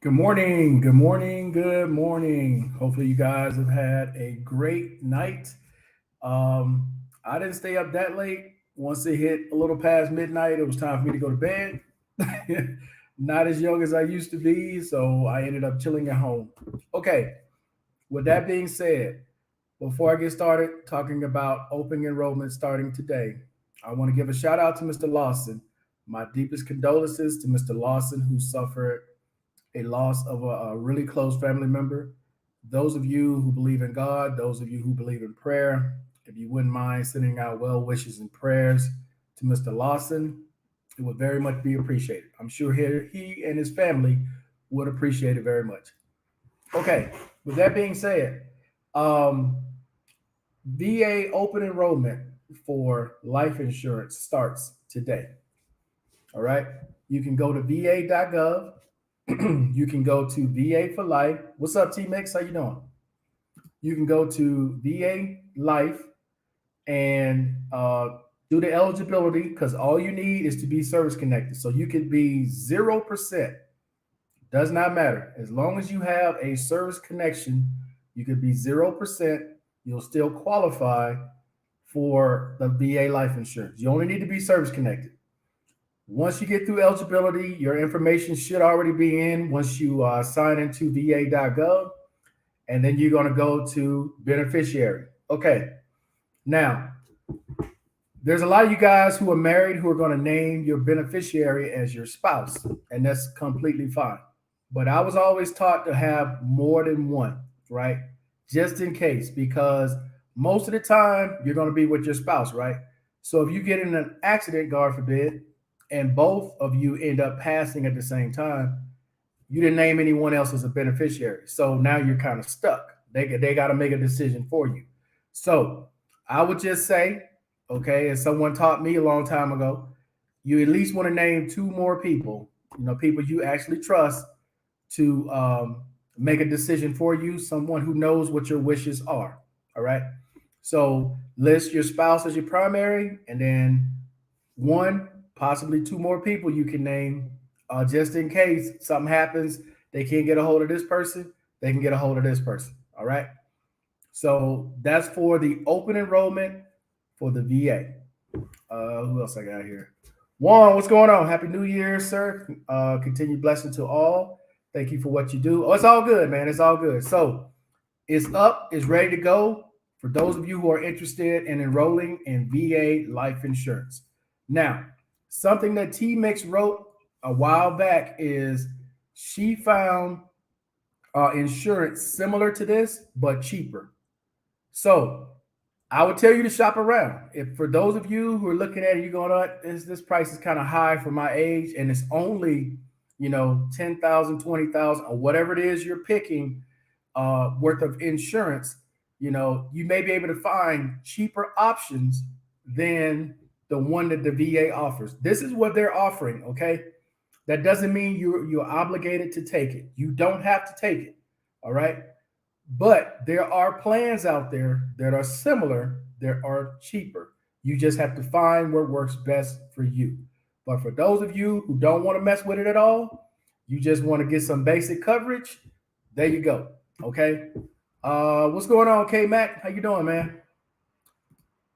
Good morning. Good morning. Good morning. Hopefully, you guys have had a great night. Um, I didn't stay up that late. Once it hit a little past midnight, it was time for me to go to bed. Not as young as I used to be, so I ended up chilling at home. Okay, with that being said, before I get started talking about open enrollment starting today, I want to give a shout out to Mr. Lawson. My deepest condolences to Mr. Lawson, who suffered a loss of a really close family member. Those of you who believe in God, those of you who believe in prayer, if you wouldn't mind sending out well wishes and prayers to Mr. Lawson, it would very much be appreciated. I'm sure he and his family would appreciate it very much. Okay, with that being said, um, VA open enrollment for life insurance starts today. All right, you can go to va.gov. You can go to VA for Life. What's up, T Mix? How you doing? You can go to VA Life and do the eligibility because all you need is to be service connected. So you could be 0%. Does not matter. As long as you have a service connection, you could be 0%. You'll still qualify for the VA life insurance. You only need to be service connected. Once you get through eligibility, your information should already be in once you sign into va.gov, and then you're going to go to beneficiary. Okay, now there's a lot of you guys who are married who are going to name your beneficiary as your spouse, and that's completely fine. But I was always taught to have more than one, right? Just in case, because most of the time you're going to be with your spouse, right? So if you get in an accident, God forbid, and both of you end up passing at the same time, you didn't name anyone else as a beneficiary. So now you're kind of stuck. They got to make a decision for you. So I would just say, okay, as someone taught me a long time ago, you at least want to name two more people, people you actually trust to make a decision for you, someone who knows what your wishes are. All right. So list your spouse as your primary, and then one, possibly two more people you can name, just in case something happens. They can't get a hold of this person. They can get a hold of this person. All right. So that's for the open enrollment for the VA. Who else I got here? Juan, what's going on? Happy New Year, sir. Continued blessing to all. Thank you for what you do. Oh, it's all good, man. It's all good. So it's up, it's ready to go for those of you who are interested in enrolling in VA life insurance. Now, something that T Mix wrote a while back is she found insurance similar to this, but cheaper. So I would tell you to shop around. If for those of you who are looking at it, you're going, this price is kind of high for my age, and it's only 10,000, 20,000, or whatever it is you're picking worth of insurance. You may be able to find cheaper options than the one that the VA offers. This is what they're offering. Okay, that doesn't mean you're obligated to take it. You don't have to take it. All right. But there are plans out there that are similar, that are cheaper. You just have to find what works best for you. But for those of you who don't want to mess with it at all, you just want to get some basic coverage, there you go. Okay. What's going on, K Mac? How you doing, man?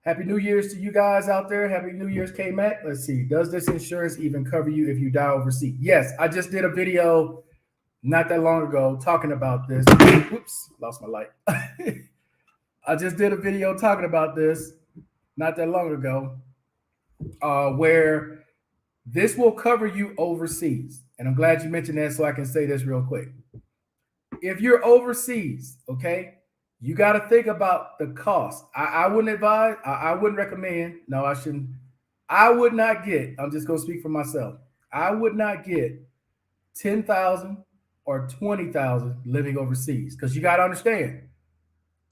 Happy New Year's to you guys out there. Happy New Year's, K Mac. Let's see. Does this insurance even cover you if you die overseas? Yes, I just did a video not that long ago talking about this. Whoops, lost my light. I just did a video talking about this not that long ago, where this will cover you overseas. And I'm glad you mentioned that so I can say this real quick. If you're overseas, okay, you got to think about the cost. I wouldn't advise, I wouldn't recommend, no, I shouldn't. I would not get, I'm just going to speak for myself. I would not get 10,000 or 20,000 living overseas, because you got to understand,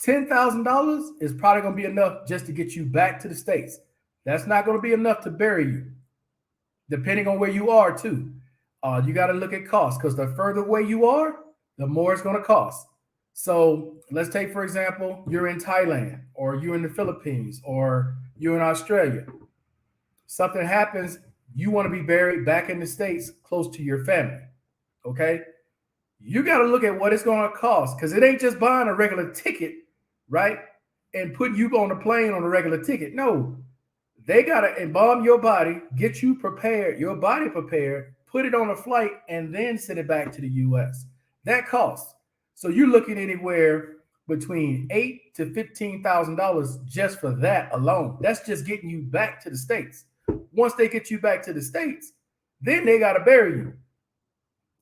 $10,000 is probably going to be enough just to get you back to the States. That's not going to be enough to bury you, depending on where you are too. You got to look at cost, because the further away you are, the more it's going to cost. So let's take, for example, you're in Thailand, or you're in the Philippines, or you're in Australia. Something happens, you want to be buried back in the States close to your family. Okay. you got to look at what it's going to cost, because it ain't just buying a regular ticket, right? And putting you on a plane on a regular ticket. No, they got to embalm your body, get you prepared, your body prepared, put it on a flight, and then send it back to the US. That costs. So you're looking anywhere between $8,000 to $15,000 just for that alone. That's just getting you back to the States. Once they get you back to the States, then they got to bury you.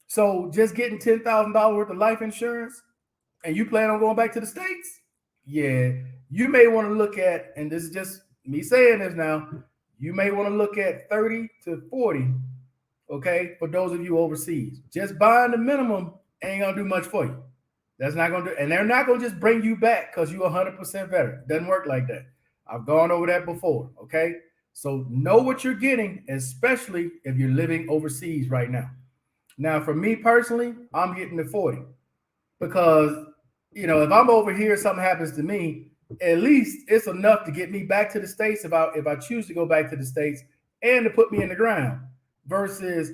So just getting $10,000 worth of life insurance, and you plan on going back to the States? Yeah, you may want to look at, and this is just me saying this now, you may want to look at 30 to 40, okay, for those of you overseas. Just buying the minimum ain't gonna do much for you. That's not gonna do, and they're not gonna just bring you back because you're 100% veteran. It doesn't work like that. I've gone over that before, okay? So know what you're getting, especially if you're living overseas right now. Now, for me personally, I'm getting the 40 because, if I'm over here, something happens to me, at least it's enough to get me back to the States if I choose to go back to the States, and to put me in the ground, versus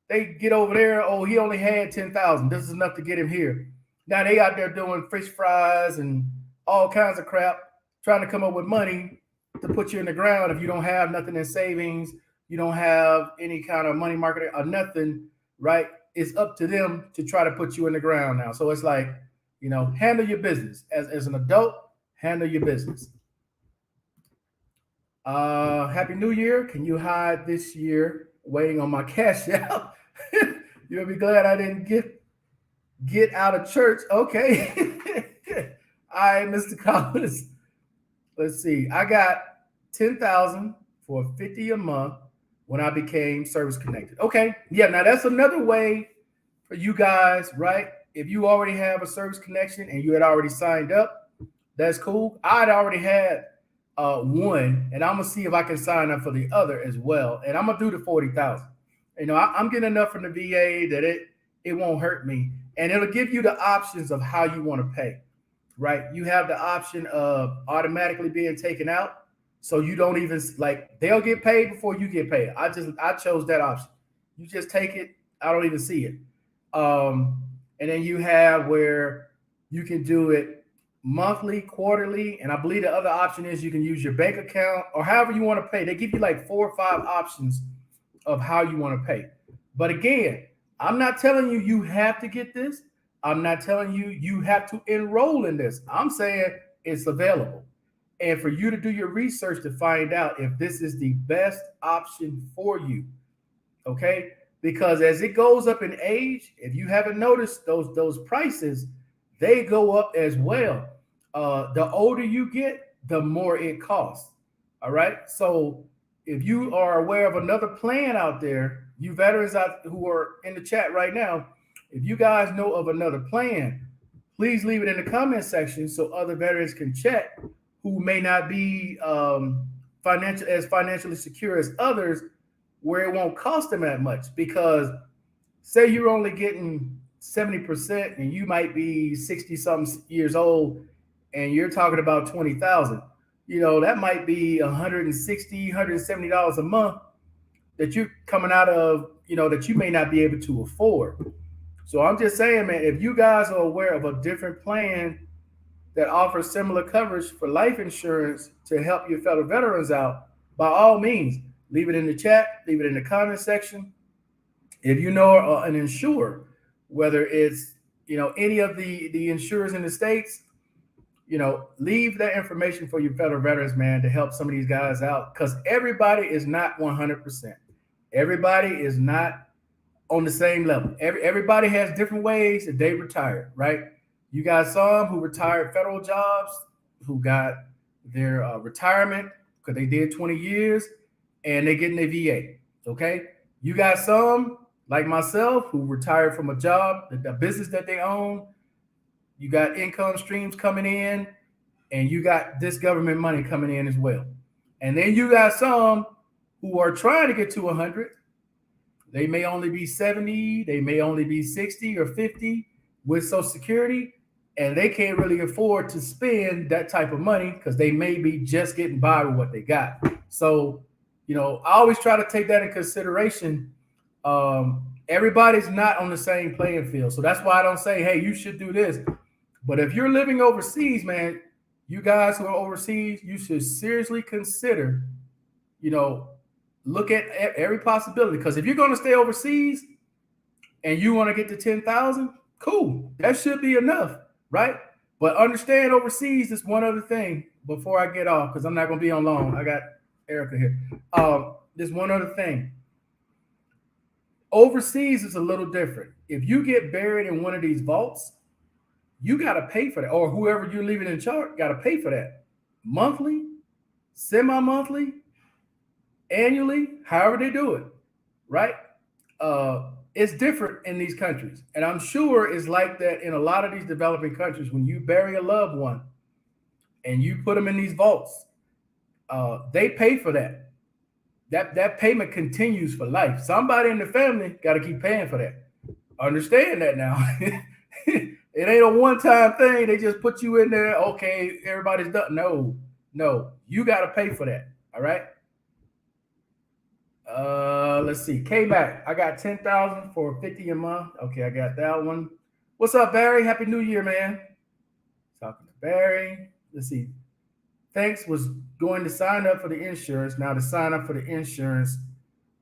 they get over there, oh, he only had 10,000. This is enough to get him here. Now they out there doing fish fries and all kinds of crap, trying to come up with money to put you in the ground if you don't have nothing in savings, you don't have any kind of money market or nothing, right? It's up to them to try to put you in the ground now. So it's like, handle your business. As an adult, handle your business. Happy New Year. Can you hide this year? Waiting on my cash out. You'll be glad I didn't get out of church. Okay. All right, Mr. Collins. Let's see. I got 10,000 for 50 a month when I became service connected. Okay. Yeah, now that's another way for you guys, right? If you already have a service connection and you had already signed up, that's cool. I'd already had one, and I'm gonna see if I can sign up for the other as well. And I'm gonna do the 40,000. I'm getting enough from the VA that it won't hurt me, and it'll give you the options of how you want to pay. Right? You have the option of automatically being taken out, so you don't even they'll get paid before you get paid. I chose that option. You just take it. I don't even see it. And then you have where you can do it monthly, quarterly, and I believe the other option is you can use your bank account or however you want to pay. They give you like 4 or 5 options of how you want to pay. But again, I'm not telling you have to get this. I'm not telling you have to enroll in this. I'm saying it's available. And for you to do your research to find out if this is the best option for you. Okay? Because as it goes up in age, if you haven't noticed, those prices, they go up as well. The older you get, the more it costs. All right. So if you are aware of another plan out there, you veterans out who are in the chat right now, if you guys know of another plan, please leave it in the comment section so other veterans can check who may not be financially secure as others, where it won't cost them that much. Because say you're only getting 70% and you might be 60 something years old and you're talking about 20,000, that might be $160, $170 a month that you're coming out of, that you may not be able to afford. So I'm just saying, man, if you guys are aware of a different plan that offers similar coverage for life insurance to help your fellow veterans out, by all means, leave it in the chat, leave it in the comment section. If you know an insurer, whether it's, any of the insurers in the States, leave that information for your fellow veterans, man, to help some of these guys out, because everybody is not 100%. Everybody is not on the same level. Everybody has different ways that they retire, right? You got some who retired federal jobs, who got their retirement because they did 20 years and they get in their VA, okay? You got some, like myself, who retired from a job, the business that they own. You got income streams coming in, and you got this government money coming in as well. And then you got some who are trying to get to 100. They may only be 70, they may only be 60 or 50 with Social Security, and they can't really afford to spend that type of money because they may be just getting by with what they got. So, I always try to take that in consideration Everybody's not on the same playing field. So that's why I don't say, hey, you should do this. But if you're living overseas, man, you guys who are overseas, you should seriously consider, you know, look at every possibility. Because if you're going to stay overseas and you want to get to 10,000, cool. That should be enough, right? But understand overseas is one other thing before I get off, because I'm not going to be on long. I got Erica here. There's one other thing. Overseas is a little different. If you get buried in one of these vaults, you got to pay for that, or whoever you're leaving in charge got to pay for that monthly, semi-monthly, annually, however they do it, right? It's different in these countries, and I'm sure it's like that in a lot of these developing countries. When you bury a loved one and you put them in these vaults, they pay for that. That payment continues for life. Somebody in the family got to keep paying for that. Understand that now. It ain't a one-time thing. They just put you in there. Okay, everybody's done. No, you got to pay for that. All right. Let's see. K-Mac, I got 10,000 for 50 a month. Okay, I got that one. What's up, Barry? Happy New Year, man. Talking to Barry. Let's see. Thanks was going to sign up for the insurance. Now to sign up for the insurance,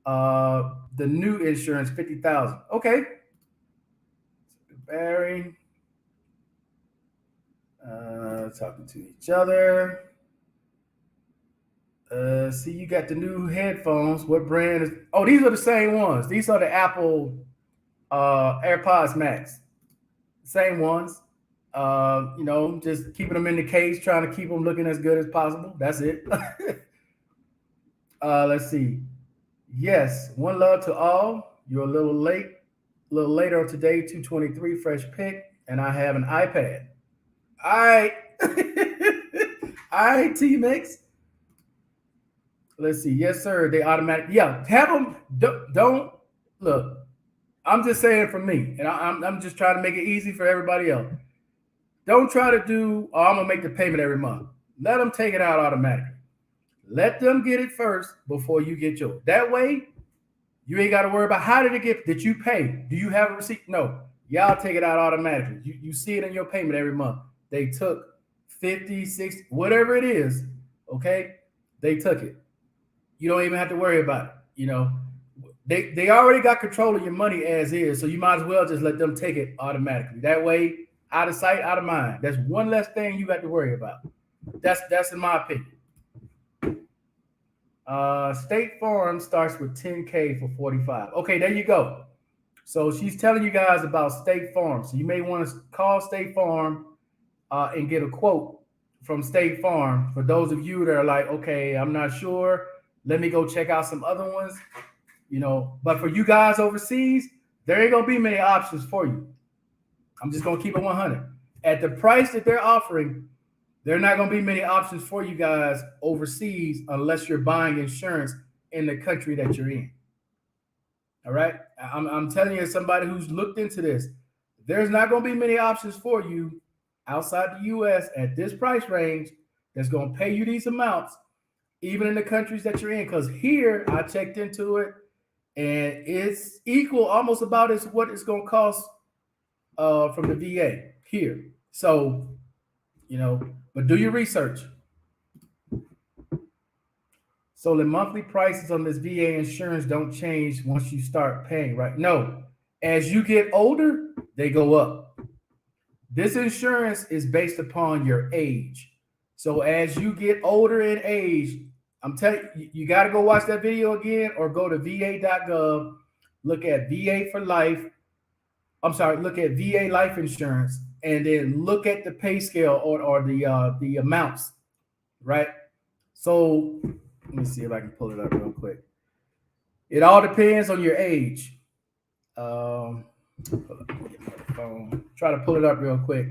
the new insurance, 50,000. Okay. Barry. Talking to each other. See, you got the new headphones. What brand is? Oh, these are the same ones. These are the Apple AirPods Max. Same ones. Just keeping them in the case, trying to keep them looking as good as possible. That's it. Let's see. Yes, one love to all. You're a little late. A little later today, 223 fresh pick, and I have an iPad. All right. All right, T-Mix. Let's see. Yes, sir. They automatic. Yeah, have them. Don't look. I'm just saying for me, and I'm just trying to make it easy for everybody else. Don't try to do, oh, I'm going to make the payment every month. Let them take it out automatically. Let them get it first before you get yours. That way, you ain't got to worry about how did it get, did you pay? Do you have a receipt? No. Y'all take it out automatically. You see it in your payment every month. They took 50, 60, whatever it is, okay? They took it. You don't even have to worry about it. They already got control of your money as is, so you might as well just let them take it automatically. That way, out of sight, out of mind. That's one less thing you got to worry about. That's in my opinion. State Farm starts with 10K for 45. Okay, there you go. So she's telling you guys about State Farm. So you may want to call State Farm and get a quote from State Farm. For those of you that are like, okay, I'm not sure. Let me go check out some other ones. But for you guys overseas, there ain't gonna be many options for you. I'm just gonna keep it 100. At the price that they're offering, there are not gonna be many options for you guys overseas unless you're buying insurance in the country that you're in. All right, I'm telling you, as somebody who's looked into this, there's not gonna be many options for you outside the U.S. at this price range that's gonna pay you these amounts, even in the countries that you're in. Because here, I checked into it, and it's equal, almost about as what it's gonna cost from the VA here. So, but do your research. So the monthly prices on this VA insurance don't change once you start paying, right? No, as you get older, they go up. This insurance is based upon your age. So as you get older in age, I'm telling you, you got to go watch that video again or go to va.gov, look at VA for life. Look at VA life insurance, and then look at the pay scale or the amounts, right? So let me see if I can pull it up real quick. It all depends on your age. Try to pull it up real quick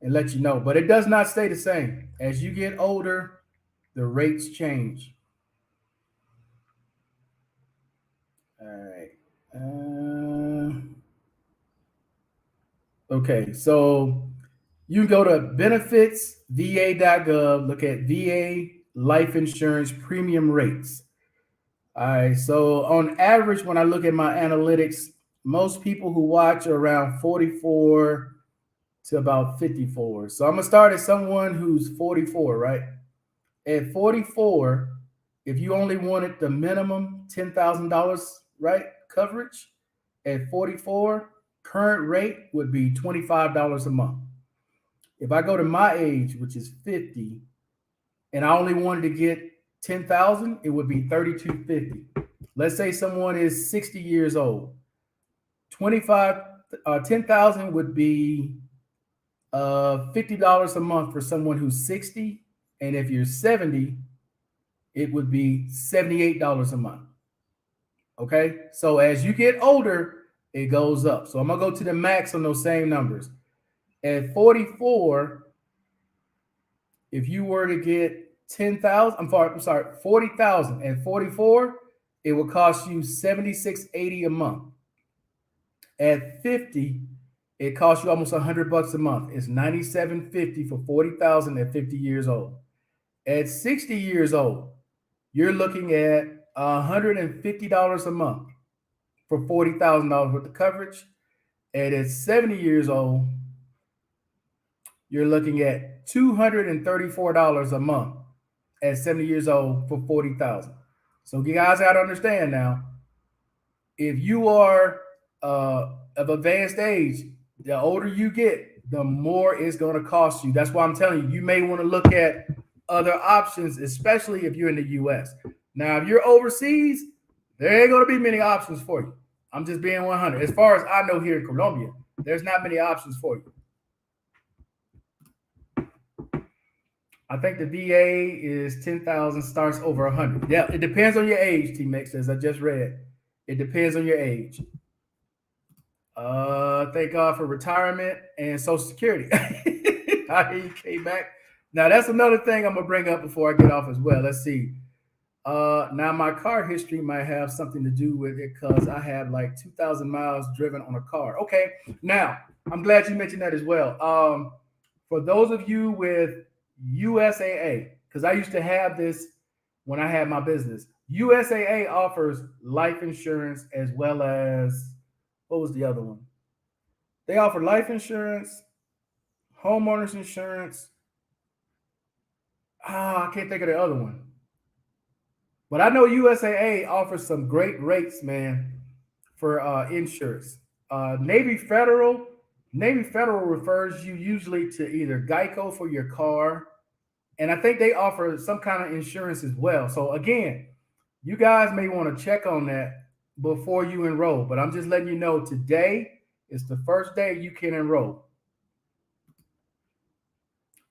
and let you know, but it does not stay the same. As you get older, the rates change. All right. Okay, so you can go to benefitsva.gov, look at VA life insurance premium rates. All right, so on average, when I look at my analytics, most people who watch are around 44 to about 54. So I'm gonna start as someone who's 44, right? At 44, if you only wanted the minimum $10,000, right, coverage, at 44, current rate would be $25 a month. If I go to my age, which is 50, and I only wanted to get 10,000, it would be 3250. Let's say someone is 60 years old. 25 10,000 would be $50 a month for someone who's 60, and if you're 70, it would be $78 a month. Okay, so as you get older, it goes up. So I'm gonna go to the max on those same numbers. At 44, if you were to get 10,000, I'm sorry, 40,000 at 44, it will cost you 76.80 a month. At 50, it costs you almost $100 a month. It's 97.50 for 40,000 at 50 years old. At 60 years old, you're looking at $150 a month for $40,000 worth of coverage. And at 70 years old, you're looking at $234 a month at 70 years old for 40,000. So you guys got to understand now, if you are of advanced age, the older you get, the more it's going to cost you. That's why I'm telling you, you may want to look at other options, especially if you're in the US. Now, if you're overseas, there ain't going to be many options for you. I'm just being 100. As far as I know here in Colombia, there's not many options for you. I think the VA is 10,000, starts over 100. Yeah, it depends on your age, T-Mex, as I just read. It depends on your age. Thank God for retirement and Social Security. I came back. Now that's another thing I'm gonna bring up before I get off as well. Let's see. Now my car history might have something to do with it because I have like 2,000 miles driven on a car. Okay, now I'm glad you mentioned that as well. For those of you with USAA, because I used to have this when I had my business. USAA offers life insurance as well as, what was the other one? They offer life insurance, homeowners insurance. I can't think of the other one. But I know USAA offers some great rates, man, for insurance. Navy Federal refers you usually to either Geico for your car, and I think they offer some kind of insurance as well. So again, you guys may want to check on that before you enroll. But I'm just letting you know today is the first day you can enroll.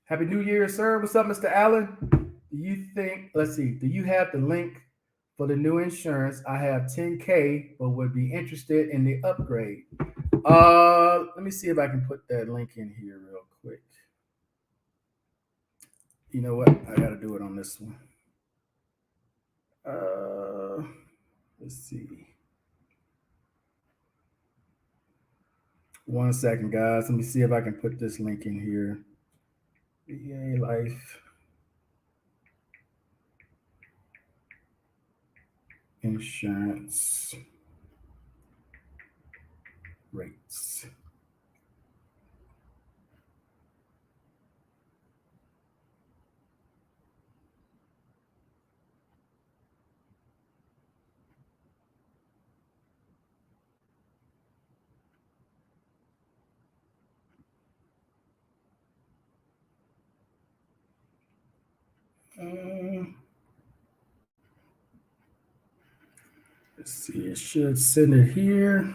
Happy New Year, sir. What's up, Mr. Allen? Do you think, let's see, do you have the link for the new insurance? I have 10K, but would be interested in the upgrade. Let me see if I can put that link in here real quick. You know what? I got to do it on this one. Let's see. One second, guys. Let me see if I can put this link in here. VA Life Insurance rates. Let's see, it should send it here.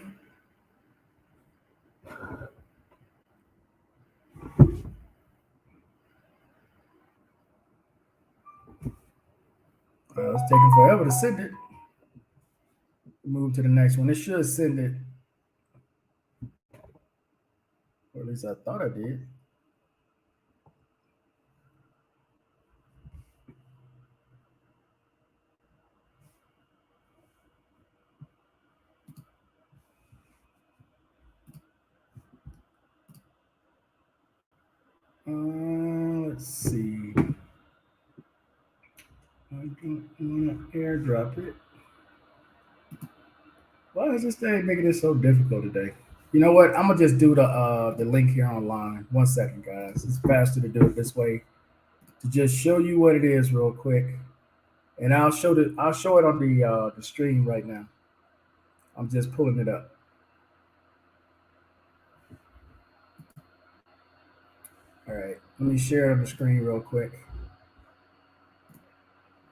It's taking forever to send it. Move to the next one. It should send it. Or at least I thought I did. Let's see. I'm going to airdrop it. Why Why is this thing making it so difficult today? You know what? I'm gonna just do the link here online. 1 second, guys. It's faster to do it this way to just show you what it is real quick, and I'll show it on the stream right now. I'm just pulling it up. All right, let me share it on the screen real quick.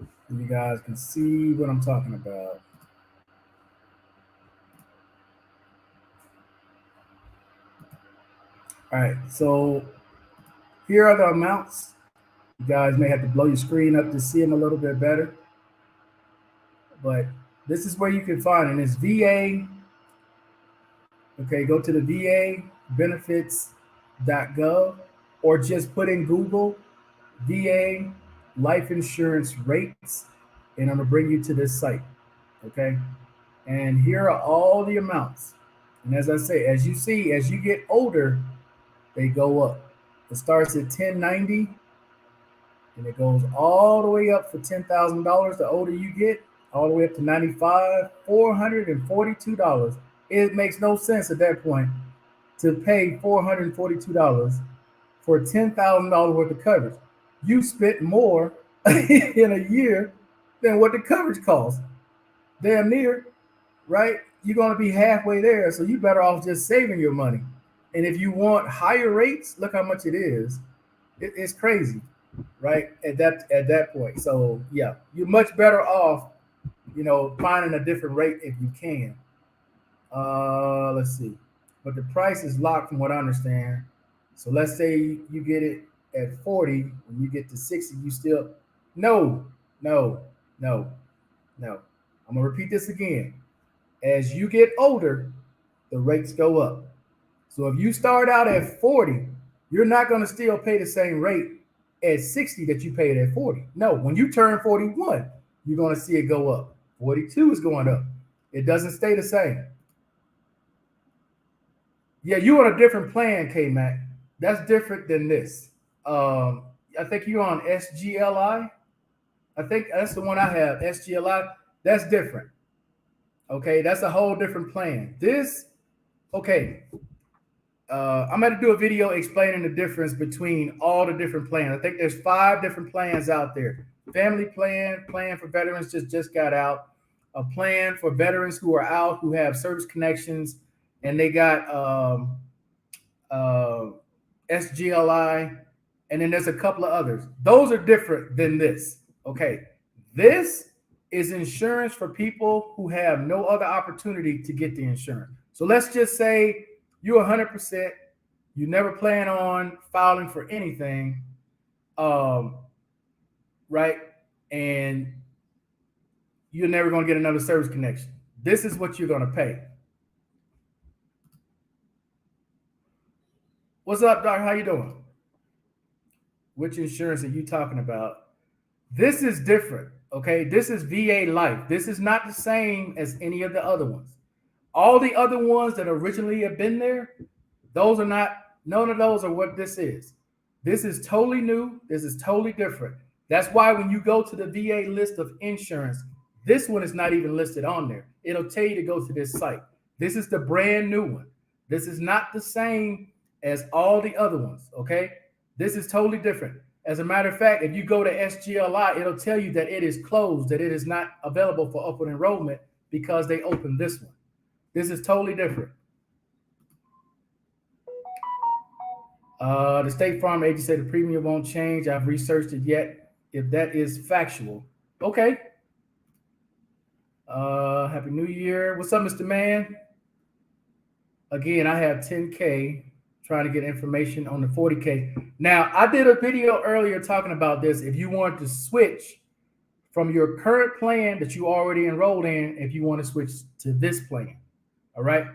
So you guys can see what I'm talking about. All right, so here are the amounts. You guys may have to blow your screen up to see them a little bit better, but this is where you can find it. It's VA. Okay, go to the VA benefits.gov or just put in Google VA life insurance rates, and I'm gonna bring you to this site. Okay, and here are all the amounts. And as I say, as you see, as you get older, they go up. It starts at 1090 and it goes all the way up for $10,000. The older you get, all the way up to 95, $442. It makes no sense at that point to pay $442 for $10,000 worth of coverage. You spent more in a year than what the coverage costs. Damn near, right? You're going to be halfway there, so you better off just saving your money. And if you want higher rates, look how much it is. It's crazy, right? At that point. So yeah, you're much better off, finding a different rate if you can. Let's see. But the price is locked from what I understand. So let's say you get it at 40, when you get to 60, you still no, no, no, no. I'm gonna repeat this again. As you get older, the rates go up. So if you start out at 40, you're not gonna still pay the same rate at 60 that you paid at 40. No, when you turn 41, you're gonna see it go up. 42 is going up. It doesn't stay the same. Yeah, you on a different plan, K Mac. That's different than this. I think you're on SGLI. I think that's the one I have. SGLI. That's different. Okay, that's a whole different plan. This, okay. I'm going to do a video explaining the difference between all the different plans. I think there's 5 different plans out there. Family plan for veterans just got out. A plan for veterans who are out, who have service connections, and they got SGLI, and then there's a couple of others. Those are different than this. Okay, this is insurance for people who have no other opportunity to get the insurance. So let's just say you're 100%. You never plan on filing for anything, right? And you're never going to get another service connection. This is what you're going to pay. What's up, Doc? How you doing? Which insurance are you talking about? This is different, okay? This is VA Life. This is not the same as any of the other ones. All the other ones that originally have been there, those are not, none of those are what this is. This is totally new. This is totally different. That's why when you go to the VA list of insurance, this one is not even listed on there. It'll tell you to go to this site. This is the brand new one. This is not the same as all the other ones, okay? This is totally different. As a matter of fact, if you go to SGLI, it'll tell you that it is closed, that it is not available for open enrollment because they opened this one. This is totally different. The State Farm agent said the premium won't change. I've researched it yet. If that is factual. Okay. Happy New Year. What's up, Mr. Man? Again, I have 10K trying to get information on the 40K. Now, I did a video earlier talking about this. If you want to switch from your current plan that you already enrolled in, if you want to switch to this plan, all right?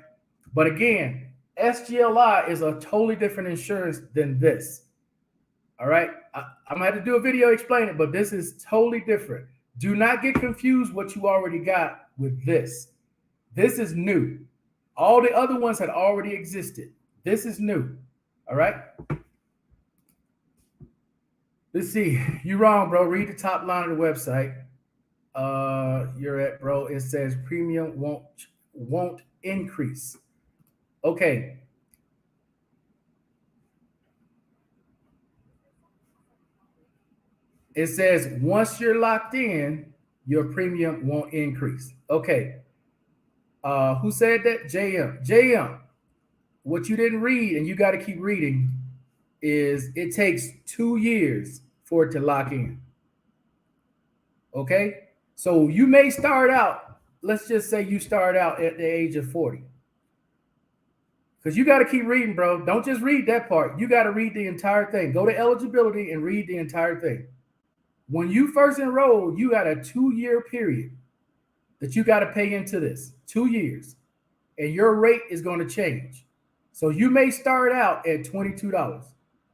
But again, SGLI is a totally different insurance than this, all right? I'm going to have to do a video explaining it, but this is totally different. Do not get confused what you already got with this. This is new. All the other ones had already existed. This is new. All right. Let's see. You're wrong, bro. Read the top line of the website. You're at, bro. It says premium won't won't increase. Okay. It says once you're locked in, your premium won't increase. Okay. Who said that? JM. JM. What you didn't read, and you got to keep reading, is it takes 2 years for it to lock in. Okay. So you may start out, let's just say you start out at the age of 40. Because you got to keep reading, bro. Don't just read that part. You got to read the entire thing. Go to eligibility and read the entire thing. When you first enroll, you got a 2-year period that you got to pay into this. 2 years. And your rate is going to change. So you may start out at $22.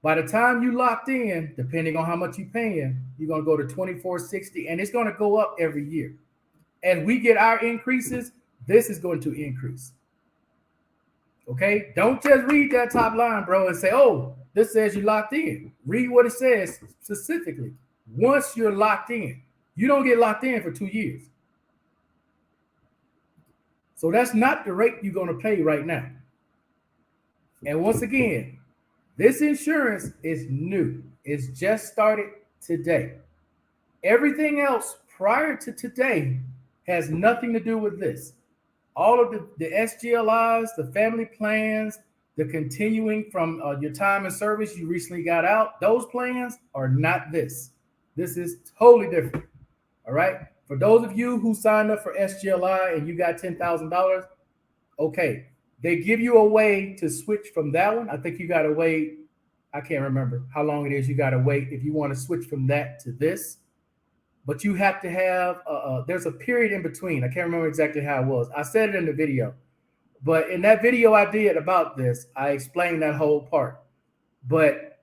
By the time you locked in, depending on how much you're paying, you're going to go to $24.60, and it's going to go up every year. As we get our increases, this is going to increase. Okay? Don't just read that top line, bro, and say, oh, this says you locked in. Read what it says specifically. Once you're locked in, you don't get locked in for 2 years. So that's not the rate you're going to pay right now. And once again, this insurance is new. It's just started today. Everything else prior to today has nothing to do with this. All of the SGLIs, the family plans, the continuing from your time in service you recently got out, those plans are not this. This is totally different. All right. For those of you who signed up for SGLI and you got $10,000, okay, they give you a way to switch from that one. I think you got to wait. I can't remember how long it is. You got to wait if you want to switch from that to this. But you have to have, there's a period in between. I can't remember exactly how it was. I said it in the video. But in that video I did about this, I explained that whole part. But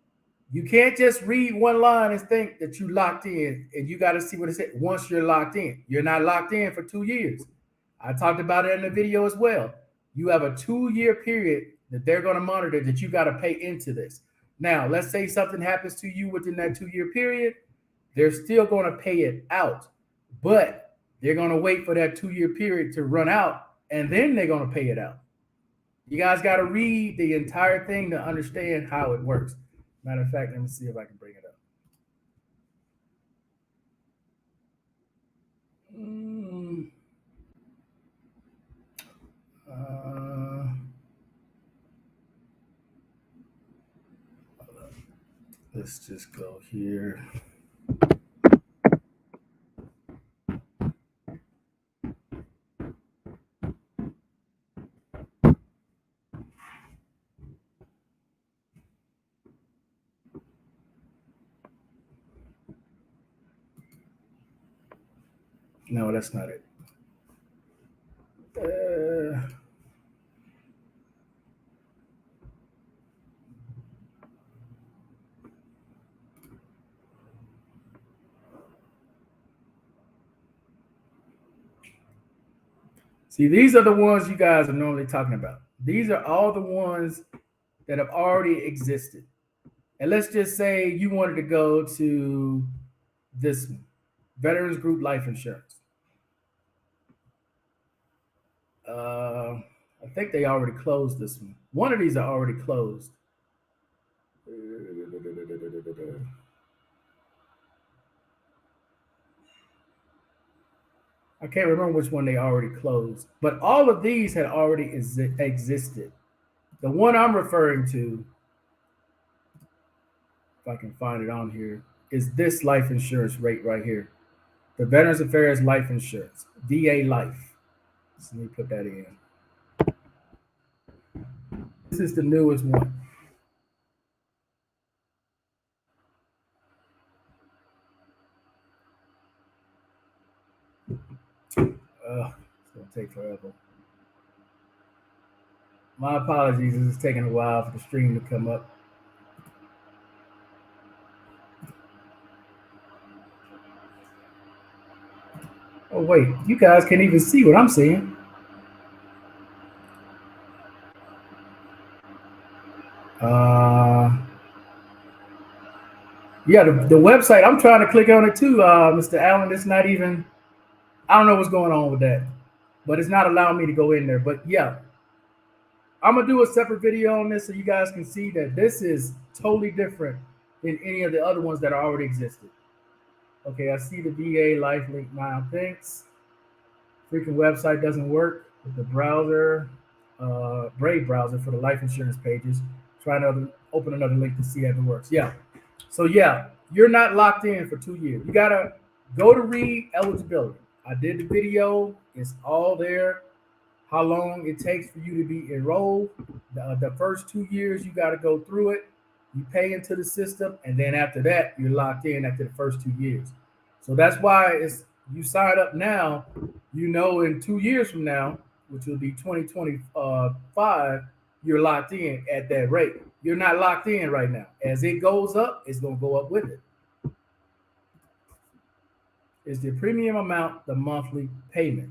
you can't just read one line and think that you locked in, and you got to see what it said once you're locked in. You're not locked in for 2 years. I talked about it in the video as well. You have a 2-year period that they're going to monitor that you got to pay into this. Now, let's say something happens to you within that 2-year period. They're still going to pay it out, but they're going to wait for that 2-year period to run out, and then they're going to pay it out. You guys got to read the entire thing to understand how it works. Matter of fact, let me see if I can bring it up. Let's just go here. No, that's not it. See, these are the ones you guys are normally talking about. These are all the ones that have already existed. And let's just say you wanted to go to this one, Veterans Group Life Insurance. I think they already closed this one. One of these are already closed. I can't remember which one they already closed, but all of these had already existed. The one I'm referring to, if I can find it on here, is this life insurance rate right here. The Veterans Affairs Life Insurance, VA Life. So let me put that in. This is the newest one. It's going to take forever. My apologies. It's taking a while for the stream to come up. Oh, wait. You guys can't even see what I'm seeing. Yeah, the website, I'm trying to click on it too, Mr. Allen. It's not even, I don't know what's going on with that. but it's not allowing me to go in there. But yeah, I'm gonna do a separate video on this so you guys can see that this is totally different than any of the other ones that already existed. Okay, I see the VA life link now. Thanks. Freaking website doesn't work with the browser, Brave browser for the life insurance pages. Try to open another link to see if it works. Yeah. So yeah, you're not locked in for 2 years. You gotta go to read eligibility. I did the video. It's all there. How long it takes for you to be enrolled. The first 2 years, you got to go through it. You pay into the system, and then after that, you're locked in after the first 2 years. So that's why it's you sign up now. You know, in 2 years from now, which will be 2025, you're locked in at that rate. You're not locked in right now. As it goes up, it's going to go up with it. Is the premium amount the monthly payment?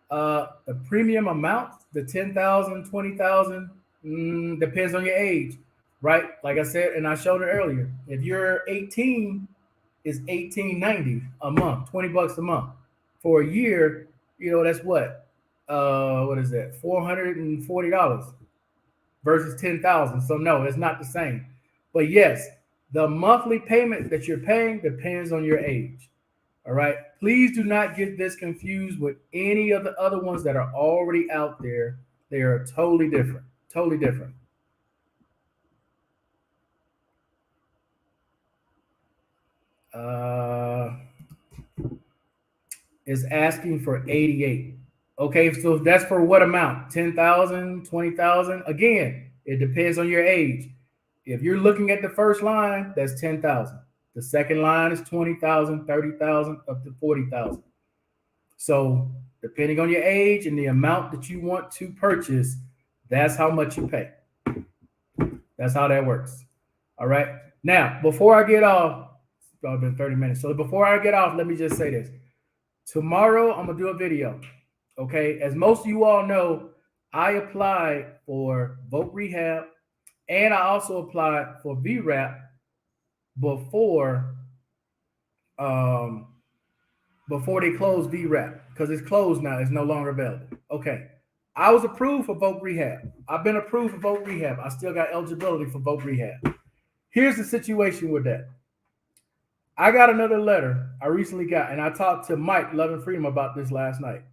The premium amount, the 10,000, 20,000, depends on your age, right? Like I said, and I showed it earlier. If you're 18, it's 18.90 a month, $20 a month. For a year, that's what is that? $440 versus 10,000. So no, it's not the same. But yes, the monthly payment that you're paying depends on your age. All right. Please do not get this confused with any of the other ones that are already out there. They are totally different. Totally different. Is asking for 88. Okay, so that's for what amount? 10,000, 20,000? Again, it depends on your age. If you're looking at the first line, that's 10,000. The second line is 20,000, 30,000, up to 40,000. So, depending on your age and the amount that you want to purchase, that's how much you pay. That's how that works. All right. Now, before I get off, it's probably been 30 minutes. So, before I get off, let me just say this. Tomorrow, I'm going to do a video. Okay. As most of you all know, I applied for Voc Rehab and I also applied for VRAP before they closed VRAP because it's closed now. It's no longer available. Okay. I was approved for Voc Rehab. I've been approved for Voc Rehab. I still got eligibility for Voc Rehab. Here's the situation with that. I got another letter I recently got, and I talked to Mike Love and Freedom about this last night.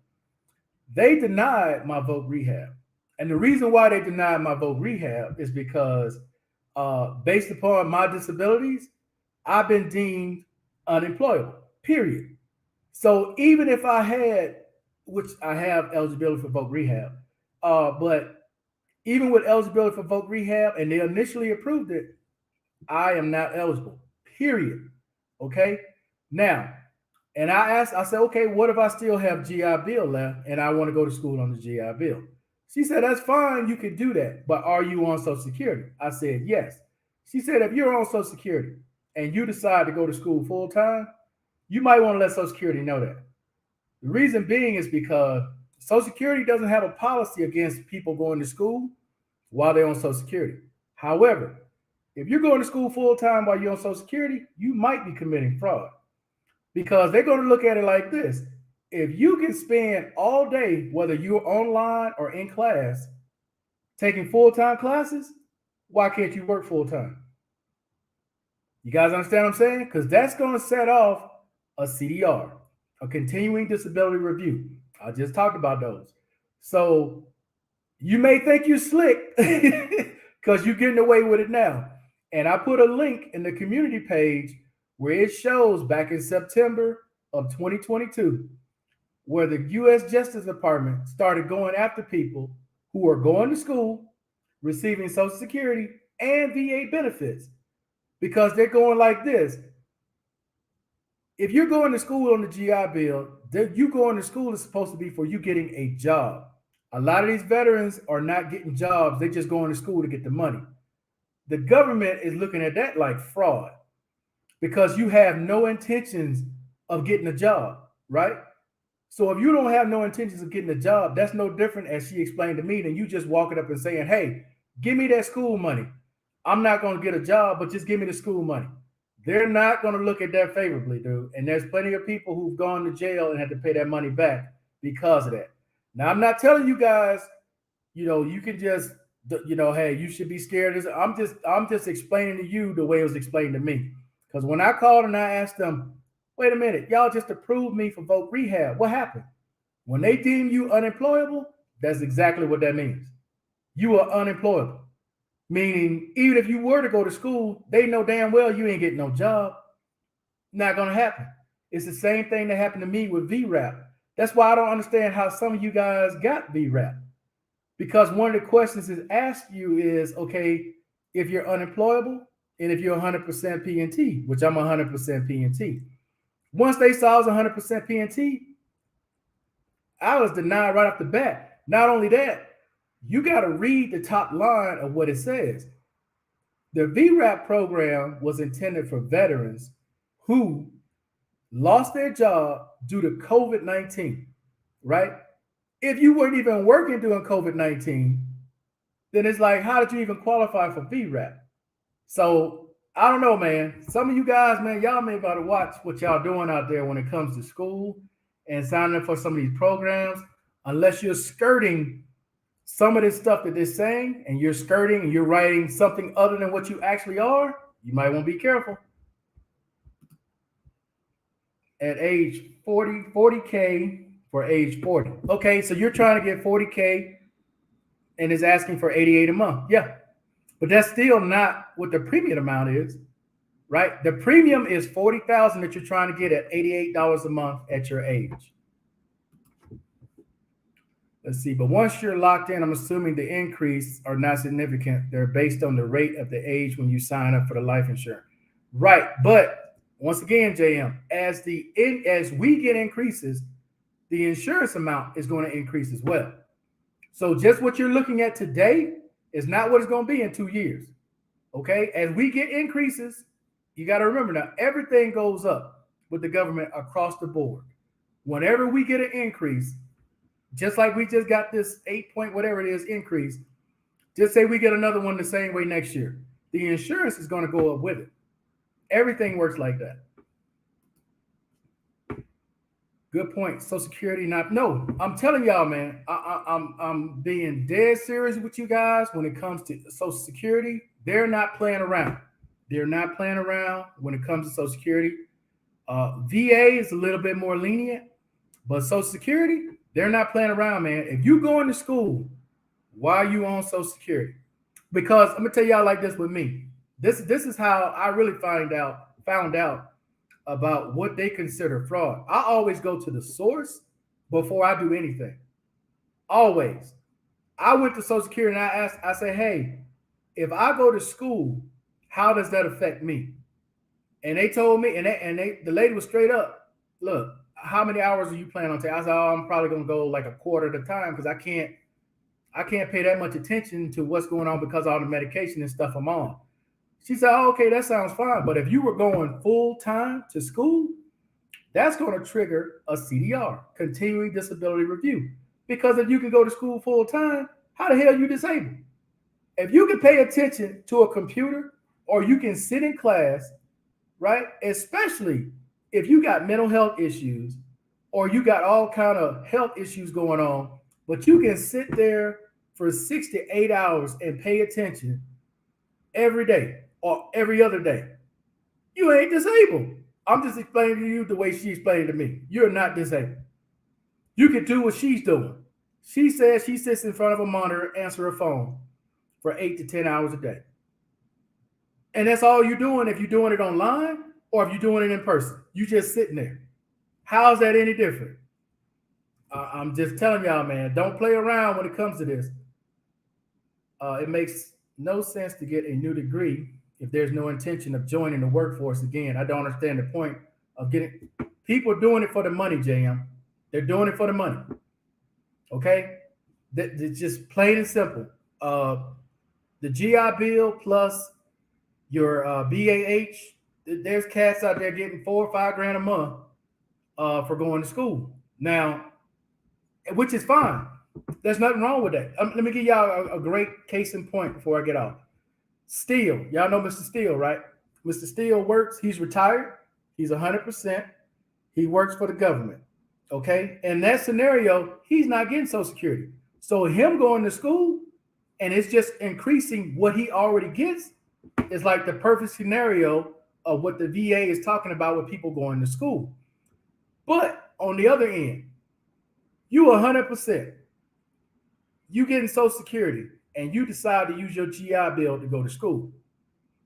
They denied my Voc Rehab. And the reason why they denied my Voc Rehab is because based upon my disabilities, I've been deemed unemployable, period. So even if I had, which I have eligibility for Voc Rehab, but even with eligibility for Voc Rehab, and they initially approved it, I am not eligible, period. Okay. Now, and I said, okay, what if I still have GI Bill left and I want to go to school on the GI Bill? She said, that's fine. You can do that. But are you on Social Security? I said, yes. She said, if you're on Social Security and you decide to go to school full time, you might want to let Social Security know that. The reason being is because Social Security doesn't have a policy against people going to school while they're on Social Security. However, if you're going to school full time while you're on Social Security, you might be committing fraud because they're going to look at it like this. If you can spend all day, whether you're online or in class, taking full-time classes, why can't you work full-time? You guys understand what I'm saying? Because that's going to set off a CDR, a continuing disability review. I just talked about those. So you may think you're slick because you're getting away with it now. And I put a link in the community page where it shows back in September of 2022, where the U.S. Justice Department started going after people who are going to school, receiving Social Security and VA benefits, because they're going like this. If you're going to school on the GI Bill, you going to school is supposed to be for you getting a job. A lot of these veterans are not getting jobs. They're just going to school to get the money. The government is looking at that like fraud because you have no intentions of getting a job, right? So if you don't have no intentions of getting a job, that's no different, as she explained to me, than you just walking up and saying, hey, give me that school money. I'm not going to get a job, but just give me the school money. They're not going to look at that favorably, dude. And there's plenty of people who've gone to jail and had to pay that money back because of that. Now, I'm not telling you guys, you can just, hey, you should be scared. I'm just explaining to you the way it was explained to me. Because when I called and I asked them, wait a minute, y'all just approved me for voc rehab. What happened? When they deem you unemployable, that's exactly what that means. You are unemployable. Meaning, even if you were to go to school, they know damn well you ain't getting no job. Not gonna happen. It's the same thing that happened to me with VRAP. That's why I don't understand how some of you guys got VRAP. Because one of the questions is asked you is, okay, if you're unemployable and if you're 100% PNT, which I'm 100% PNT. Once they saw I was 100% PNT, I was denied right off the bat. Not only that, you got to read the top line of what it says. The VRAP program was intended for veterans who lost their job due to COVID-19, right? If you weren't even working during COVID-19, then it's like, how did you even qualify for VRAP? So I don't know, man. Some of you guys, man, y'all may gotta watch what y'all doing out there when it comes to school and signing up for some of these programs, unless you're skirting some of this stuff that they're saying and you're skirting and you're writing something other than what you actually are, you might want to be careful. At age 40K for age 40. Okay, so you're trying to get 40K and is asking for 88 a month. Yeah, but that's still not what the premium amount is, right? The premium is 40,000 that you're trying to get at $88 a month at your age. Let's see, but once you're locked in, I'm assuming the increase are not significant. They're based on the rate of the age when you sign up for the life insurance. Right, but once again, JM, as we get increases, the insurance amount is going to increase as well. So just what you're looking at today is not what it's going to be in 2 years. Okay, as we get increases, you got to remember now, everything goes up with the government across the board. Whenever we get an increase, just like we just got this 8 point whatever it is increase, just say we get another one the same way next year. The insurance is going to go up with it. Everything works like that. Good point. Social Security, no. I'm telling y'all, man. I'm being dead serious with you guys when it comes to Social Security. They're not playing around. They're not playing around when it comes to Social Security. VA is a little bit more lenient, but Social Security, they're not playing around, man. If you going to school, why are you on Social Security? Because I'm gonna tell y'all like this with me. This is how I really found out about what they consider fraud. I always go to the source before I do anything. Always. I went to Social Security and I say, hey, if I go to school, how does that affect me? And they told me, the lady was straight up, look, how many hours are you planning on taking? I said, oh, I'm probably gonna go like a quarter at a time because I can't pay that much attention to what's going on because of all the medication and stuff I'm on. She said, oh, okay, that sounds fine. But if you were going full time to school, that's going to trigger a CDR, continuing disability review. Because if you can go to school full time, how the hell are you disabled? If you can pay attention to a computer or you can sit in class, right? Especially if you got mental health issues or you got all kind of health issues going on, but you can sit there for 6 to 8 hours and pay attention every day or every other day, you ain't disabled. I'm just explaining to you the way she explained to me. You're not disabled. You can do what she's doing. She says she sits in front of a monitor, answer her phone for 8 to 10 hours a day. And that's all you're doing if you're doing it online or if you're doing it in person. You just sitting there. How's that any different? I'm just telling y'all, man, don't play around when it comes to this. It makes no sense to get a new degree if there's no intention of joining the workforce again. I don't understand the point of getting people doing it for the money, JM. They're doing it for the money. Okay? It's just plain and simple. The GI Bill plus your BAH, there's cats out there getting $4 or $5 grand a month for going to school. Now, which is fine. There's nothing wrong with that. Let me give y'all a great case in point before I get off. Steele, y'all know Mr. Steele, right? Mr. Steele works, he's retired, he's 100%, he works for the government. Okay. In that scenario, he's not getting Social Security. So him going to school and it's just increasing what he already gets is like the perfect scenario of what the VA is talking about with people going to school. But on the other end, you 100%, you getting Social Security and you decide to use your GI Bill to go to school.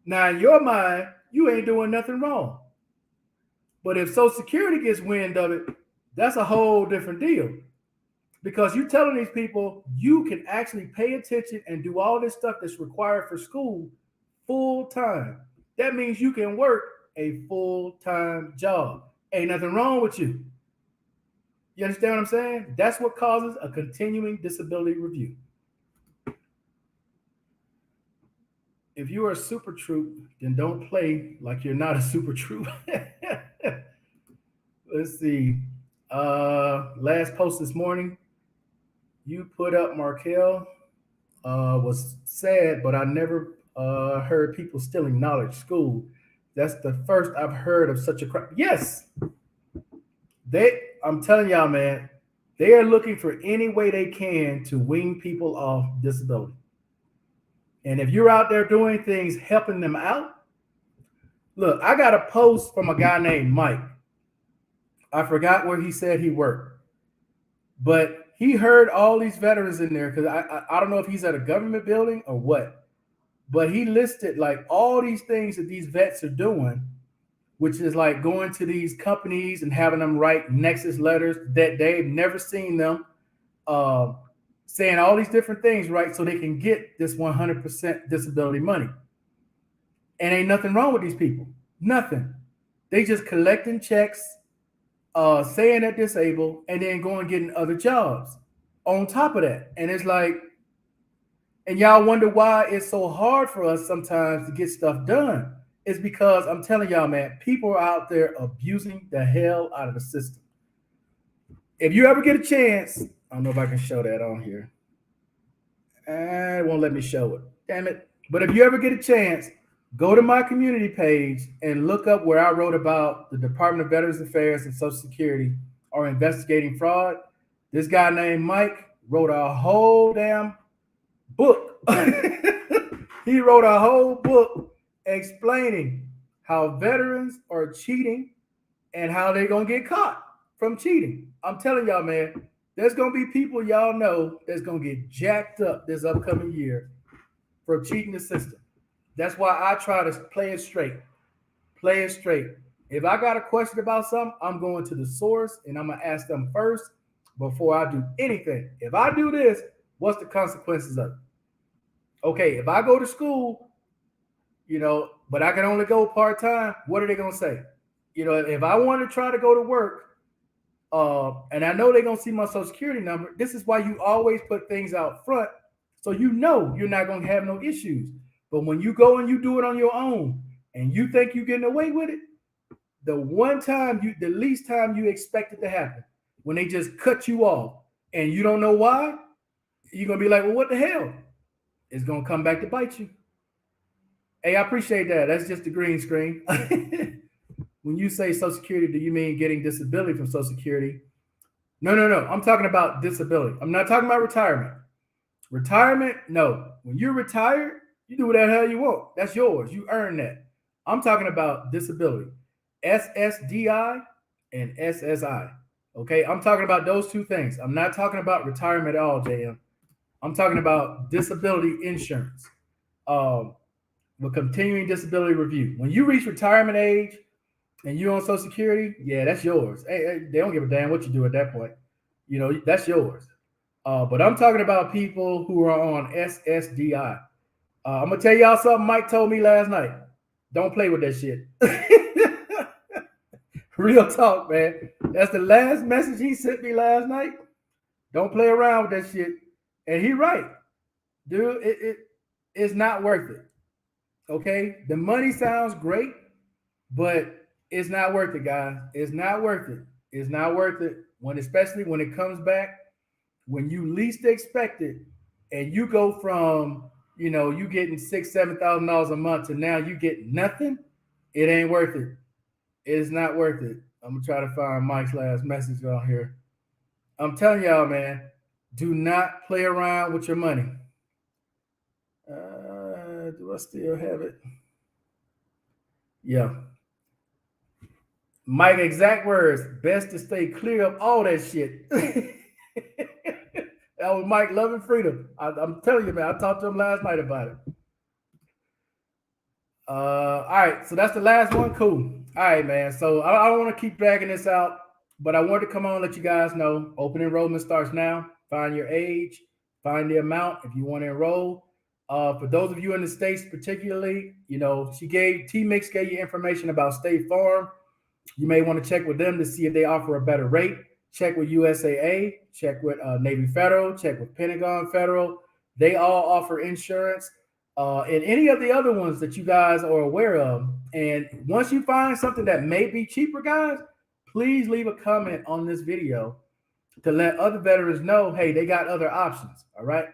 Now, in your mind, you ain't doing nothing wrong. But if Social Security gets wind of it, that's a whole different deal. Because you're telling these people you can actually pay attention and do all this stuff that's required for school full time. That means you can work a full time job. Ain't nothing wrong with you. You understand what I'm saying? That's what causes a continuing disability review. If you are a super troop, then don't play like you're not a super troop. Let's see. Last post this morning, you put up Markel. Was sad, but I never heard people stealing knowledge. School. That's the first I've heard of such a crime. Yes, they. I'm telling y'all, man, they are looking for any way they can to wean people off disability. And if you're out there doing things helping them out, look, I got a post from a guy named Mike. I forgot where he said he worked, but he heard all these veterans in there because I don't know if he's at a government building or what, but he listed like all these things that these vets are doing, which is like going to these companies and having them write nexus letters that they've never seen them, uh, saying all these different things, right? So they can get this 100% disability money. And ain't nothing wrong with these people. Nothing. They just collecting checks, saying they're disabled, and then going and getting other jobs on top of that. And it's like, and y'all wonder why it's so hard for us sometimes to get stuff done. It's because I'm telling y'all, man, people are out there abusing the hell out of the system. If you ever get a chance, I don't know if I can show that on here. It won't let me show it. Damn it. But if you ever get a chance, go to my community page and look up where I wrote about the Department of Veterans Affairs and Social Security are investigating fraud. This guy named Mike wrote a whole damn book. He wrote a whole book explaining how veterans are cheating and how they're going to get caught from cheating. I'm telling y'all, man, there's going to be people y'all know that's going to get jacked up this upcoming year for cheating the system. That's why I try to play it straight. Play it straight. If I got a question about something, I'm going to the source and I'm going to ask them first before I do anything. If I do this, what's the consequences of it? Okay, if I go to school, but I can only go part-time, what are they going to say? If I want to try to go to work, and I know they're going to see my Social Security number, this is why you always put things out front so you're not going to have no issues. But when you go and you do it on your own and you think you're getting away with it, the least time you expect it to happen, when they just cut you off and you don't know why, you're going to be like, well, what the hell? It's going to come back to bite you. Hey, I appreciate that. That's just the green screen. When you say Social Security, do you mean getting disability from Social Security? No. I'm talking about disability. I'm not talking about retirement. Retirement, no. When you're retired, you do whatever the hell you want. That's yours. You earn that. I'm talking about disability. SSDI and SSI. Okay, I'm talking about those two things. I'm not talking about retirement at all, JM. I'm talking about disability insurance. With continuing disability review. When you reach retirement age and you're on Social Security, yeah, that's yours. Hey, they don't give a damn what you do at that point. That's yours. But I'm talking about people who are on SSDI. I'm gonna tell y'all something Mike told me last night. Don't play with that shit. Real talk, man. That's the last message he sent me last night. Don't play around with that shit. And he right. Dude, it's not worth it. Okay? The money sounds great, but it's not worth it, guys. It's not worth it. It's not worth it. Especially when it comes back, when you least expect it, and you go from you getting $6,000-$7,000 a month to now you get nothing, it ain't worth it. It's not worth it. I'm gonna try to find Mike's last message on here. I'm telling y'all, man, do not play around with your money. Do I still have it? Yeah. Mike, exact words. Best to stay clear of all that shit. That was Mike loving freedom. I'm telling you, man. I talked to him last night about it. All right, so that's the last one. Cool. All right, man. So I don't want to keep dragging this out, but I wanted to come on and let you guys know. Open enrollment starts now. Find your age, find the amount if you want to enroll. For those of you in the states, particularly, T Mix gave you information about State Farm. You may want to check with them to see if they offer a better rate. Check with USAA, check with Navy Federal, check with Pentagon Federal. They all offer insurance. And any of the other ones that you guys are aware of. And once you find something that may be cheaper, guys, please leave a comment on this video to let other veterans know, hey, they got other options. All right.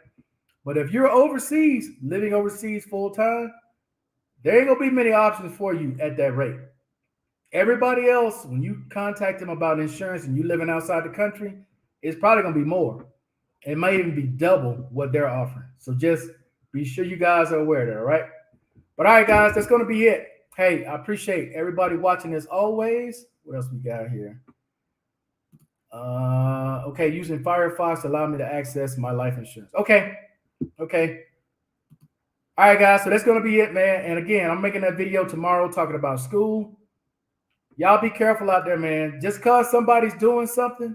But if you're overseas, living overseas full time, there ain't gonna be many options for you at that rate. Everybody else, when you contact them about insurance and you living outside the country, it's probably gonna be more. It might even be double what they're offering. So just be sure you guys are aware there, all right? But all right, guys, that's gonna be it. Hey, I appreciate everybody watching as always. What else we got here? Okay, using Firefox allowed me to access my life insurance. Okay. All right, guys, so that's gonna be it, man. And again, I'm making that video tomorrow talking about school. Y'all be careful out there, man. Just because somebody's doing something,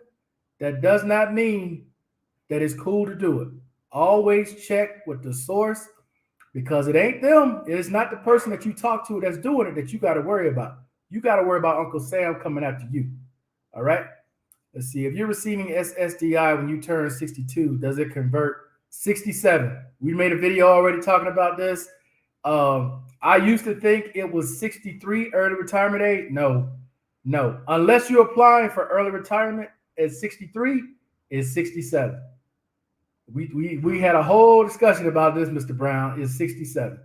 that does not mean that it's cool to do it. Always check with the source, because it ain't them. It's not the person that you talk to that's doing it that you got to worry about. You got to worry about Uncle Sam coming after you. All right. Let's see. If you're receiving SSDI when you turn 62, does it convert 67? We made a video already talking about this. I used to think it was 63 early retirement age. No. Unless you're applying for early retirement at 63, it's 67. We had a whole discussion about this, Mr. Brown. It's 67.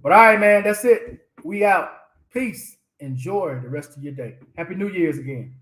But all right, man, that's it. We out. Peace. Enjoy the rest of your day. Happy New Year's again.